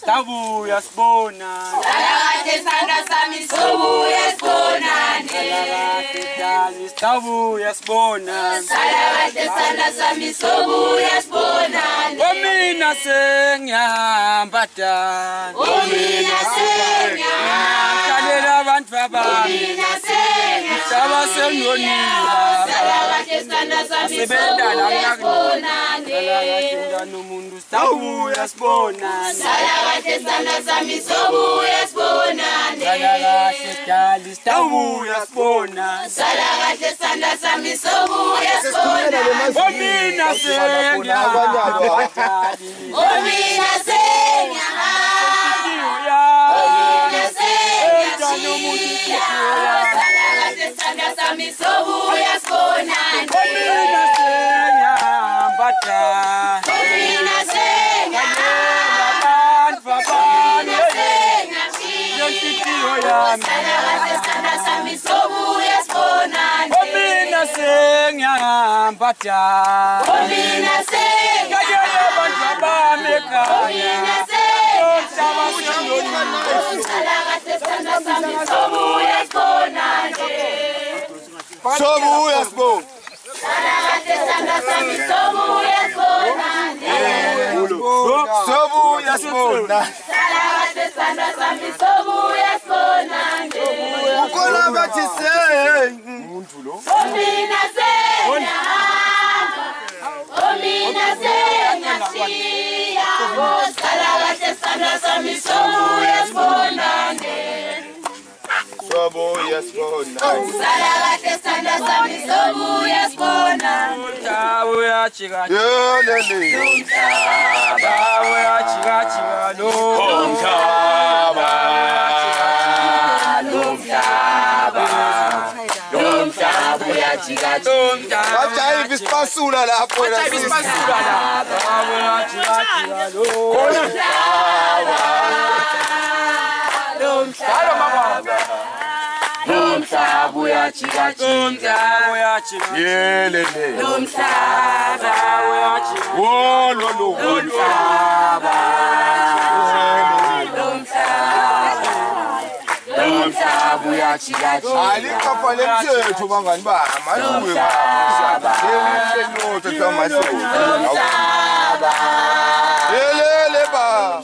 Tabu yasbona Salawate sanda sami sobu yasbona Tabu yasbona Salawate sanda sami sobu yasbona Omina senyambata Omina senyambata Kalela bantu abami Omina senyambata Saba senonila Salawate sanda sami sobu yasbona Numundu tabu yasbona Salawate sanda sami sobu yasbona Salawate tali tabu yasbona Salawate sanda sami sobu yasbona Omina senya Omina senya Omina senya Salawate sanda sami sobu yasbona Omina senya bata Omina senya Omina senya Salawate sanda sami sobu yasbona Omina senya bata Omina senya Omina senya Salawate sanda sami sobu yasbona Sobu yasbona Salawate sanda sami sobu yasbona Sobu yasbona Salawate sanda sami sobu yasbona Ukola batise Omina senya Omina senya Shia Salawate sanda sami sobu yasbona Sobu yasbona Salawate sanda sami sobu yasbona Tabu ya chiga Yelele Tabu ya chiga lo Taba Tabu ya chiga Wacha hivi spasula lapho na sisi Tabu ya chiga lo Tabu ya chiga Yelele Tabu ya chiga Wololo Tabu ya chiga Alikapale mthetho bangani bami maluwe baba Yelele tamaso Yelele ba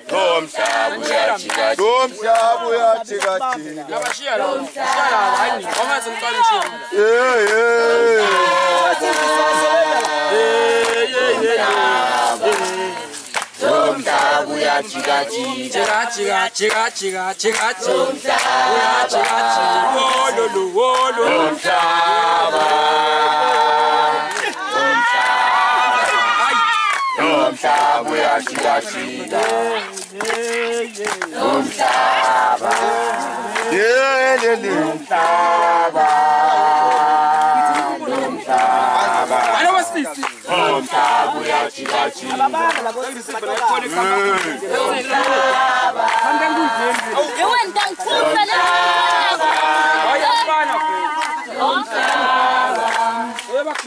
Tabu ya chiga Domshabu ya chigati Abashiyala hayi ngoma zomqalishiwe Tabu ya chiga Umhlaba uyachikachika. Umhlaba. Umhlaba. Umhlaba. Umhlaba uyachikachika.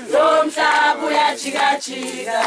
Umhlaba uyachikachika.